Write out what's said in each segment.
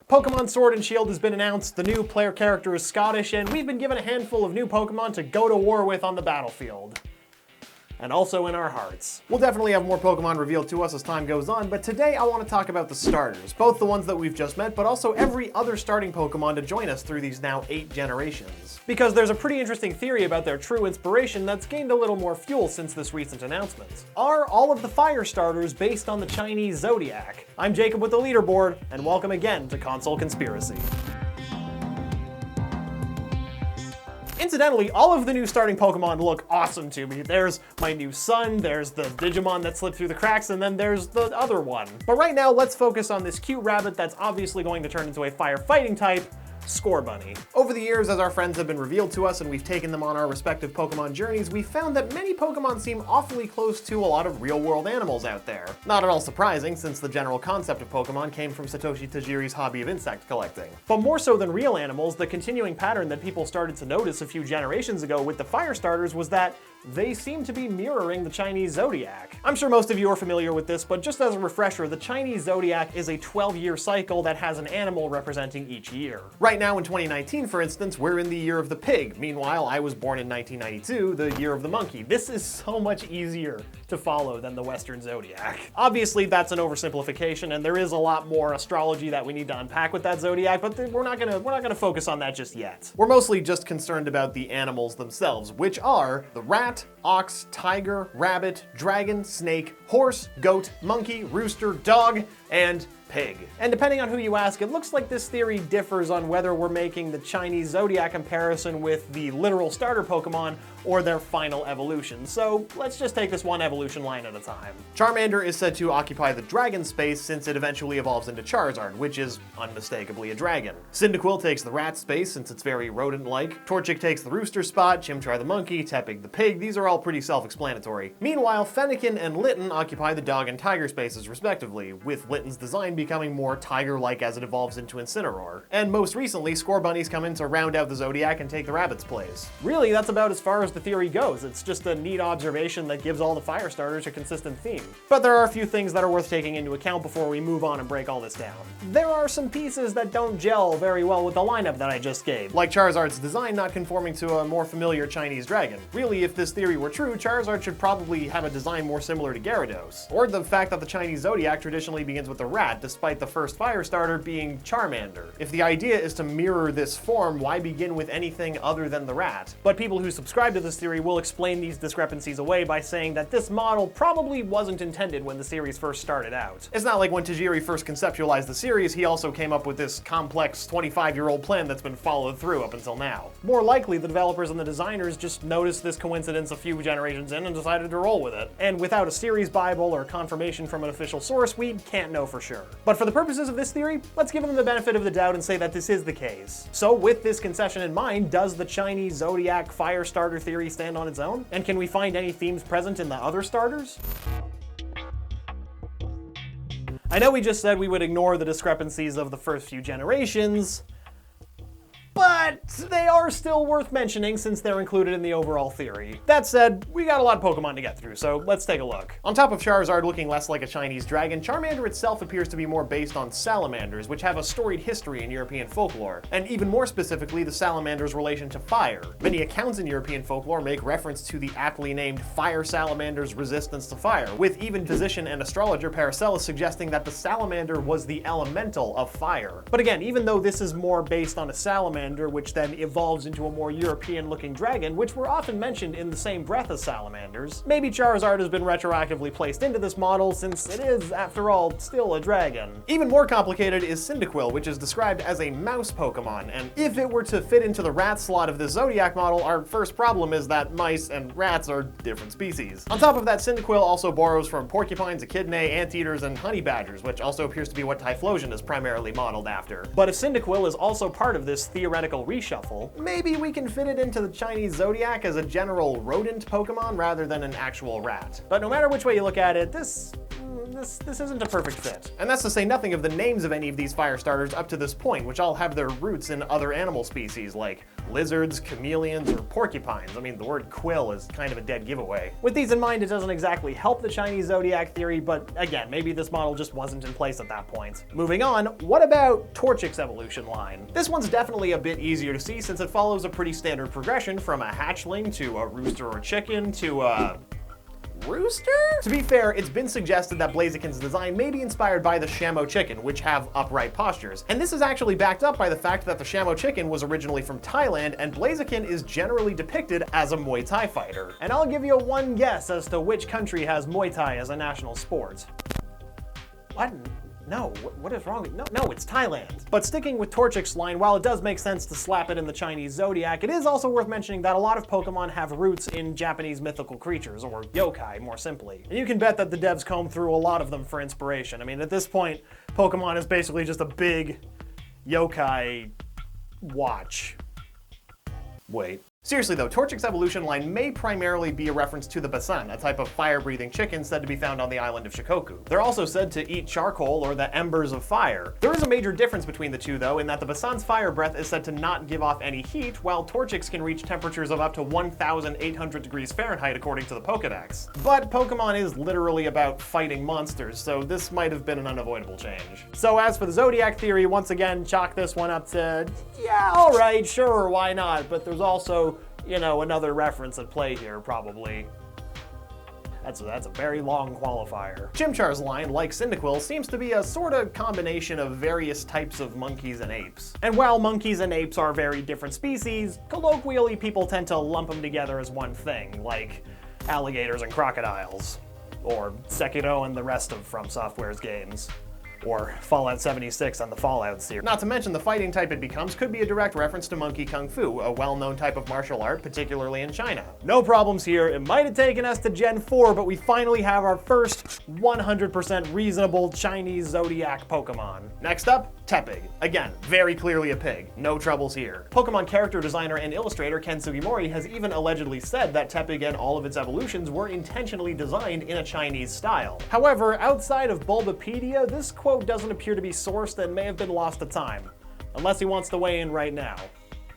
Pokemon Sword and Shield has been announced, the new player character is Scottish, and we've been given a handful of new Pokemon to go to war with on the battlefield. And also in our hearts. We'll definitely have more Pokemon revealed to us as time goes on, but today I want to talk about the starters, both the ones that we've just met, but also every other starting Pokemon to join us through these now 8 generations. Because there's a pretty interesting theory about their true inspiration that's gained a little more fuel since this recent announcement. Are all of the fire starters based on the Chinese Zodiac? I'm Jacob with the Leaderboard, and welcome again to Console Conspiracy. Incidentally, all of the new starting Pokemon look awesome to me. There's my new son, there's the Digimon that slipped through the cracks, and then there's the other one. But right now, let's focus on this cute rabbit that's obviously going to turn into a firefighting type, Scorbunny. Over the years, as our friends have been revealed to us and we've taken them on our respective Pokemon journeys, we've found that many Pokemon seem awfully close to a lot of real-world animals out there. Not at all surprising, since the general concept of Pokemon came from Satoshi Tajiri's hobby of insect collecting. But more so than real animals, the continuing pattern that people started to notice a few generations ago with the fire starters was that they seem to be mirroring the Chinese Zodiac. I'm sure most of you are familiar with this, but just as a refresher, the Chinese Zodiac is a 12-year cycle that has an animal representing each year. Right now in 2019, for instance, we're in the year of the pig. Meanwhile, I was born in 1992, the year of the monkey. This is so much easier to follow than the Western Zodiac. Obviously, that's an oversimplification, and there is a lot more astrology that we need to unpack with that Zodiac, but we're not gonna focus on that just yet. We're mostly just concerned about the animals themselves, which are the rat, ox, tiger, rabbit, dragon, snake, horse, goat, monkey, rooster, dog, and pig. And depending on who you ask, it looks like this theory differs on whether we're making the Chinese Zodiac comparison with the literal starter Pokemon or their final evolution. So let's just take this one evolution line at a time. Charmander is said to occupy the dragon space since it eventually evolves into Charizard, which is unmistakably a dragon. Cyndaquil takes the rat space since it's very rodent-like. Torchic takes the rooster spot, Chimchar the monkey, Tepig the pig. These are all pretty self-explanatory. Meanwhile, Fennekin and Litten occupy the dog and tiger spaces respectively, with Litten's design becoming more tiger-like as it evolves into Incineroar. And most recently, Scorbunny's come in to round out the Zodiac and take the rabbit's place. Really, that's about as far as the theory goes. It's just a neat observation that gives all the fire starters a consistent theme. But there are a few things that are worth taking into account before we move on and break all this down. There are some pieces that don't gel very well with the lineup that I just gave, like Charizard's design not conforming to a more familiar Chinese dragon. Really, if this theory were true, Charizard should probably have a design more similar to Gyarados. Or the fact that the Chinese Zodiac traditionally begins with a rat, despite the first fire starter being Charmander. If the idea is to mirror this form, why begin with anything other than the rat? But people who subscribe to this theory will explain these discrepancies away by saying that this model probably wasn't intended when the series first started out. It's not like when Tajiri first conceptualized the series, he also came up with this complex 25-year-old plan that's been followed through up until now. More likely, the developers and the designers just noticed this coincidence a few generations in and decided to roll with it. And without a series bible or confirmation from an official source, we can't know for sure. But for the purposes of this theory, let's give them the benefit of the doubt and say that this is the case. So with this concession in mind, does the Chinese Zodiac fire starter theory stand on its own? And can we find any themes present in the other starters? I know we just said we would ignore the discrepancies of the first few generations, but they are still worth mentioning since they're included in the overall theory. That said, we got a lot of Pokemon to get through, so let's take a look. On top of Charizard looking less like a Chinese dragon, Charmander itself appears to be more based on salamanders, which have a storied history in European folklore, and even more specifically, the salamander's relation to fire. Many accounts in European folklore make reference to the aptly named fire salamander's resistance to fire, with even physician and astrologer Paracelsus suggesting that the salamander was the elemental of fire. But again, even though this is more based on a salamander, which then evolves into a more European-looking dragon, which were often mentioned in the same breath as salamanders, maybe Charizard has been retroactively placed into this model since it is, after all, still a dragon. Even more complicated is Cyndaquil, which is described as a mouse Pokemon, and if it were to fit into the rat slot of the Zodiac model, our first problem is that mice and rats are different species. On top of that, Cyndaquil also borrows from porcupines, echidnae, anteaters, and honey badgers, which also appears to be what Typhlosion is primarily modeled after. But if Cyndaquil is also part of this theoretical reshuffle, maybe we can fit it into the Chinese Zodiac as a general rodent Pokemon rather than an actual rat. But no matter which way you look at it, this this isn't a perfect fit. And that's to say nothing of the names of any of these fire starters up to this point, which all have their roots in other animal species like lizards, chameleons, or porcupines. I mean, the word quill is kind of a dead giveaway. With these in mind, it doesn't exactly help the Chinese Zodiac theory, but again, maybe this model just wasn't in place at that point. Moving on, what about Torchic's evolution line? This one's definitely a bit easier to see since it follows a pretty standard progression from a hatchling to a rooster or chicken to a rooster? To be fair, it's been suggested that Blaziken's design may be inspired by the SHAMO chicken, which have upright postures. And this is actually backed up by the fact that the SHAMO chicken was originally from Thailand, and Blaziken is generally depicted as a Muay Thai fighter. And I'll give you one guess as to which country has Muay Thai as a national sport. What? No, what is wrong with, no, it's Thailand. But sticking with Torchic's line, while it does make sense to slap it in the Chinese Zodiac, it is also worth mentioning that a lot of Pokemon have roots in Japanese mythical creatures, or yokai more simply. And you can bet that the devs comb through a lot of them for inspiration. I mean, at this point, Pokemon is basically just a big yokai watch. Wait. Seriously though, Torchic's evolution line may primarily be a reference to the Basan, a type of fire-breathing chicken said to be found on the island of Shikoku. They're also said to eat charcoal or the embers of fire. There is a major difference between the two though, in that the Basan's fire breath is said to not give off any heat, while Torchic's can reach temperatures of up to 1,800 degrees Fahrenheit according to the Pokedex. But Pokemon is literally about fighting monsters, so this might have been an unavoidable change. So as for the Zodiac theory, once again, chalk this one up to, yeah, alright, sure, why not, but there's also, you know, another reference at play here, probably. That's a very long qualifier. Chimchar's line, like Cyndaquil, seems to be a sort of combination of various types of monkeys and apes. And while monkeys and apes are very different species, colloquially people tend to lump them together as one thing, like alligators and crocodiles, or Sekiro and the rest of From Software's games, or Fallout 76 on the Fallout series. Not to mention the fighting type it becomes could be a direct reference to monkey kung fu, a well-known type of martial art, particularly in China. No problems here. It might have taken us to Gen 4, but we finally have our first 100% reasonable Chinese Zodiac Pokemon. Next up, Tepig. Again, very clearly a pig. No troubles here. Pokemon character designer and illustrator Ken Sugimori has even allegedly said that Tepig and all of its evolutions were intentionally designed in a Chinese style. However, outside of Bulbapedia, this quote doesn't appear to be sourced and may have been lost to time. Unless he wants to weigh in right now.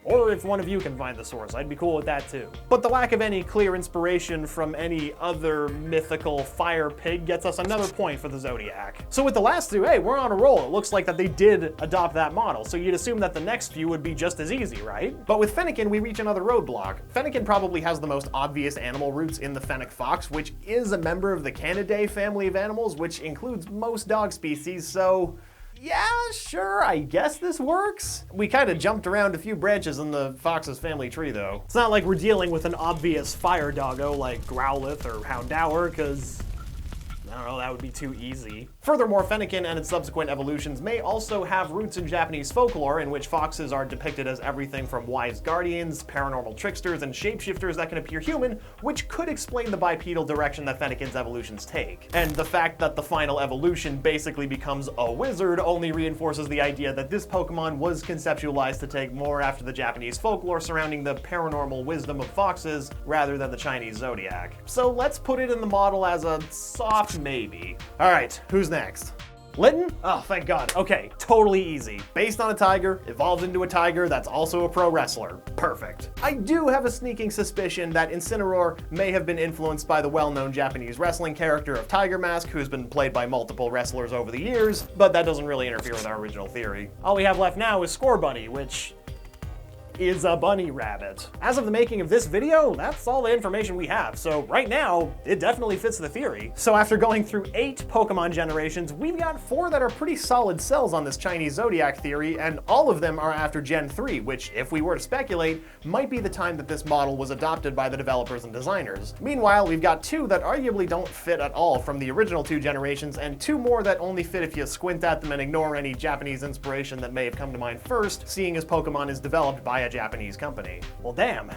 Or if one of you can find the source, I'd be cool with that too. But the lack of any clear inspiration from any other mythical fire pig gets us another point for the Zodiac. So with the last two, hey, we're on a roll. It looks like that they did adopt that model, so you'd assume that the next few would be just as easy, right? But with Fennekin, we reach another roadblock. Fennekin probably has the most obvious animal roots in the Fennec fox, which is a member of the Canidae family of animals, which includes most dog species, so yeah, sure, I guess this works. We kind of jumped around a few branches in the fox's family tree, though. It's not like we're dealing with an obvious fire doggo like Growlithe or Houndour, because I don't know, that would be too easy. Furthermore, Fennekin and its subsequent evolutions may also have roots in Japanese folklore in which foxes are depicted as everything from wise guardians, paranormal tricksters, and shapeshifters that can appear human, which could explain the bipedal direction that Fennekin's evolutions take. And the fact that the final evolution basically becomes a wizard only reinforces the idea that this Pokemon was conceptualized to take more after the Japanese folklore surrounding the paranormal wisdom of foxes rather than the Chinese Zodiac. So let's put it in the model as a soft maybe. All right, who's next? Litten? Oh, thank God. Okay, totally easy. Based on a tiger, evolved into a tiger that's also a pro wrestler. Perfect. I do have a sneaking suspicion that Incineroar may have been influenced by the well-known Japanese wrestling character of Tiger Mask, who's been played by multiple wrestlers over the years, but that doesn't really interfere with our original theory. All we have left now is Scorbunny, which is a bunny rabbit. As of the making of this video, that's all the information we have, so right now, it definitely fits the theory. So after going through 8 Pokemon generations, we've got 4 that are pretty solid cells on this Chinese Zodiac theory, and all of them are after Gen 3, which, if we were to speculate, might be the time that this model was adopted by the developers and designers. Meanwhile, we've got 2 that arguably don't fit at all from the original 2 generations, and 2 more that only fit if you squint at them and ignore any Japanese inspiration that may have come to mind first, seeing as Pokemon is developed by a Japanese company. Well, damn.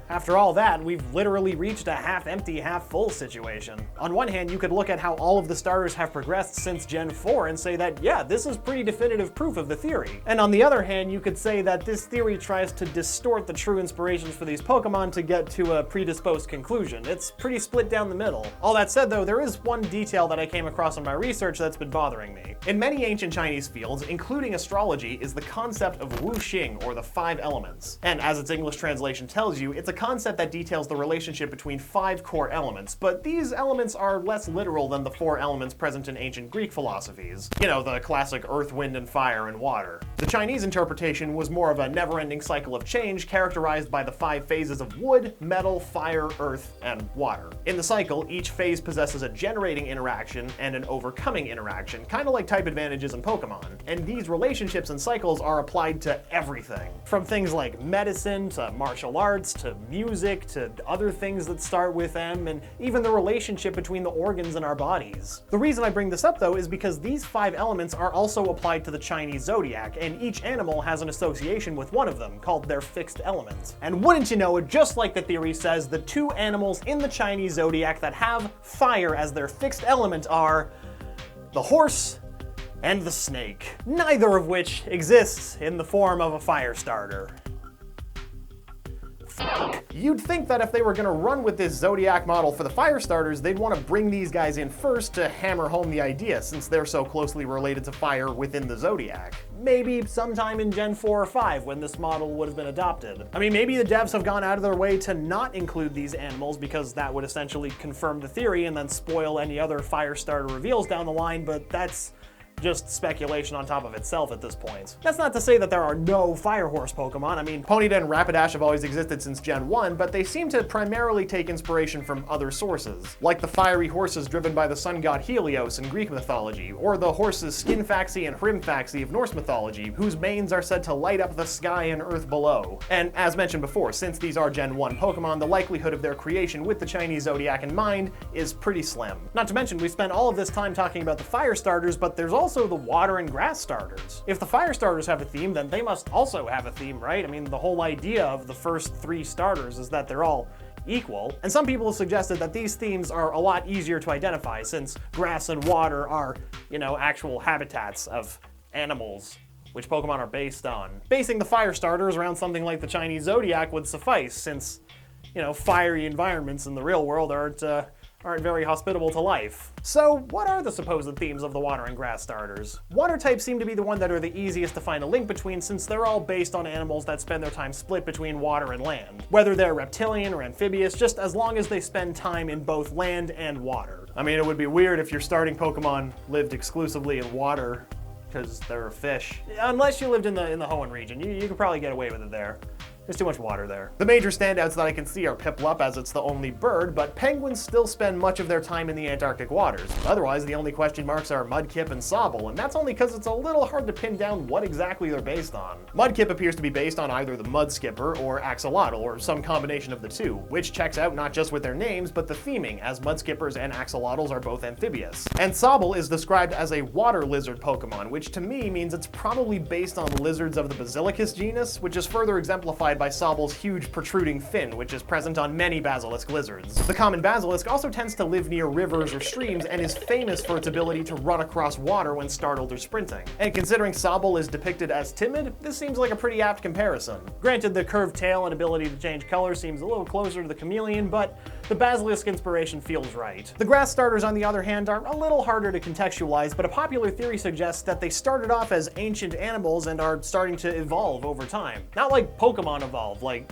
After all that, we've literally reached a half-empty, half-full situation. On one hand, you could look at how all of the starters have progressed since Gen 4 and say that, yeah, this is pretty definitive proof of the theory. And on the other hand, you could say that this theory tries to distort the true inspirations for these Pokemon to get to a predisposed conclusion. It's pretty split down the middle. All that said though, there is one detail that I came across in my research that's been bothering me. In many ancient Chinese fields, including astrology, is the concept of Wu Xing, or the 5 elements. And as its English translation tells you, it's a concept that details the relationship between 5 core elements, but these elements are less literal than the 4 elements present in ancient Greek philosophies. You know, the classic earth, wind, and fire, and water. The Chinese interpretation was more of a never-ending cycle of change characterized by the 5 phases of wood, metal, fire, earth, and water. In the cycle, each phase possesses a generating interaction and an overcoming interaction, kind of like type advantages in Pokemon. And these relationships and cycles are applied to everything. From things like medicine, to martial arts, to music, to other things that start with M, and even the relationship between the organs in our bodies. The reason I bring this up though is because these 5 elements are also applied to the Chinese Zodiac, and each animal has an association with one of them, called their fixed element. And wouldn't you know it, just like the theory says, the 2 animals in the Chinese Zodiac that have fire as their fixed element are the horse and the snake, neither of which exists in the form of a fire starter. You'd think that if they were gonna run with this Zodiac model for the fire starters, they'd want to bring these guys in first to hammer home the idea, since they're so closely related to fire within the Zodiac. Maybe sometime in Gen 4 or 5 when this model would have been adopted. I mean, maybe the devs have gone out of their way to not include these animals because that would essentially confirm the theory and then spoil any other fire starter reveals down the line, but that's just speculation on top of itself at this point. That's not to say that there are no Fire Horse Pokemon. I mean, Ponyta and Rapidash have always existed since Gen 1, but they seem to primarily take inspiration from other sources, like the fiery horses driven by the sun god Helios in Greek mythology, or the horses Skinfaxi and Hrimfaxi of Norse mythology, whose manes are said to light up the sky and earth below. And as mentioned before, since these are Gen 1 Pokemon, the likelihood of their creation with the Chinese Zodiac in mind is pretty slim. Not to mention, we spent all of this time talking about the fire starters, but there's also the water and grass starters. If the fire starters have a theme, then they must also have a theme, right? I mean, the whole idea of the first 3 starters is that they're all equal. And some people have suggested that these themes are a lot easier to identify since grass and water are, you know, actual habitats of animals which Pokemon are based on. Basing the fire starters around something like the Chinese Zodiac would suffice since, you know, fiery environments in the real world aren't very hospitable to life. So what are the supposed themes of the water and grass starters? Water types seem to be the one that are the easiest to find a link between since they're all based on animals that spend their time split between water and land. Whether they're reptilian or amphibious, just as long as they spend time in both land and water. I mean, it would be weird if your starting Pokemon lived exclusively in water, because they're a fish. Unless you lived in the Hoenn region, you could probably get away with it there. There's too much water there. The major standouts that I can see are Piplup, as it's the only bird, but penguins still spend much of their time in the Antarctic waters. Otherwise, the only question marks are Mudkip and Sobble, and that's only because it's a little hard to pin down what exactly they're based on. Mudkip appears to be based on either the Mudskipper or Axolotl, or some combination of the two, which checks out not just with their names, but the theming, as Mudskippers and Axolotls are both amphibious. And Sobble is described as a water lizard Pokemon, which to me means it's probably based on lizards of the Basilicus genus, which is further exemplified by Sobble's huge protruding fin, which is present on many basilisk lizards. The common basilisk also tends to live near rivers or streams and is famous for its ability to run across water when startled or sprinting. And considering Sobble is depicted as timid, this seems like a pretty apt comparison. Granted, the curved tail and ability to change color seems a little closer to the chameleon, but the basilisk inspiration feels right. The grass starters, on the other hand, are a little harder to contextualize, but a popular theory suggests that they started off as ancient animals and are starting to evolve over time. Not like Pokemon evolve, like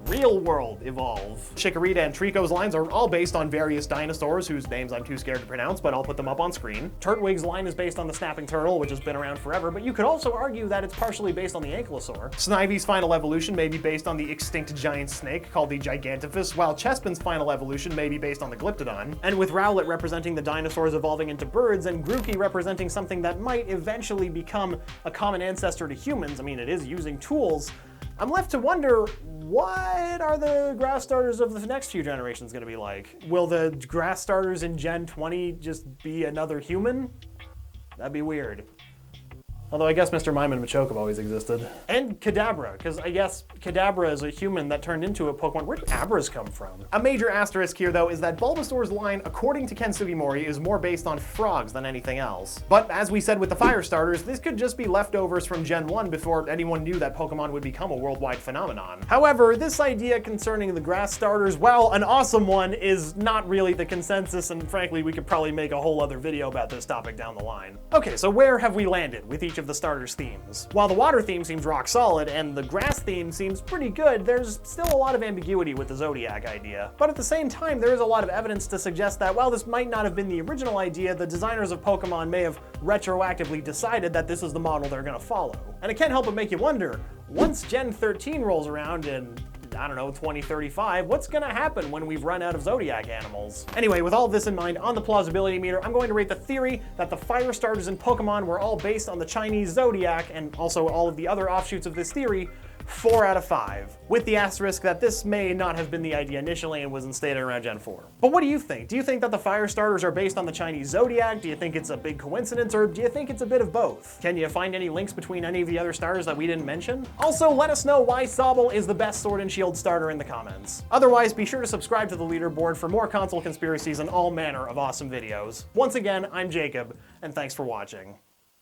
real world evolve. Chikorita and Trico's lines are all based on various dinosaurs whose names I'm too scared to pronounce, but I'll put them up on screen. Turtwig's line is based on the snapping turtle, which has been around forever, but you could also argue that it's partially based on the ankylosaur. Snivy's final evolution may be based on the extinct giant snake called the Gigantifus, while Chespin's final evolution may be based on the Glyptodon. And with Rowlet representing the dinosaurs evolving into birds, and Grookey representing something that might eventually become a common ancestor to humans, I mean, it is using tools, I'm left to wonder, what are the grass starters of the next few generations going to be like? Will the grass starters in Gen 20 just be another human? That'd be weird. Although I guess Mr. Mime and Machoke have always existed. And Kadabra, because I guess Kadabra is a human that turned into a Pokemon. Where do Abras come from? A major asterisk here, though, is that Bulbasaur's line, according to Ken Sugimori, is more based on frogs than anything else. But as we said with the fire starters, this could just be leftovers from Gen 1 before anyone knew that Pokemon would become a worldwide phenomenon. However, this idea concerning the grass starters, while an awesome one, is not really the consensus, and frankly, we could probably make a whole other video about this topic down the line. Okay, so where have we landed with each of the starters' themes? While the water theme seems rock solid and the grass theme seems pretty good, there's still a lot of ambiguity with the Zodiac idea. But at the same time, there is a lot of evidence to suggest that while this might not have been the original idea, the designers of Pokemon may have retroactively decided that this is the model they're gonna follow. And it can't help but make you wonder, once Gen 13 rolls around in, I don't know, 2035, what's gonna happen when we've run out of Zodiac animals? Anyway, with all of this in mind, on the plausibility meter, I'm going to rate the theory that the fire starters in Pokemon were all based on the Chinese Zodiac, and also all of the other offshoots of this theory, 4 out of 5, with the asterisk that this may not have been the idea initially and was instated around Gen 4. But what do you think? Do you think that the fire starters are based on the Chinese Zodiac? Do you think it's a big coincidence, or do you think it's a bit of both? Can you find any links between any of the other starters that we didn't mention? Also, let us know why Sobble is the best Sword and Shield starter in the comments. Otherwise, be sure to subscribe to the Leaderboard for more console conspiracies and all manner of awesome videos. Once again, I'm Jacob, and thanks for watching.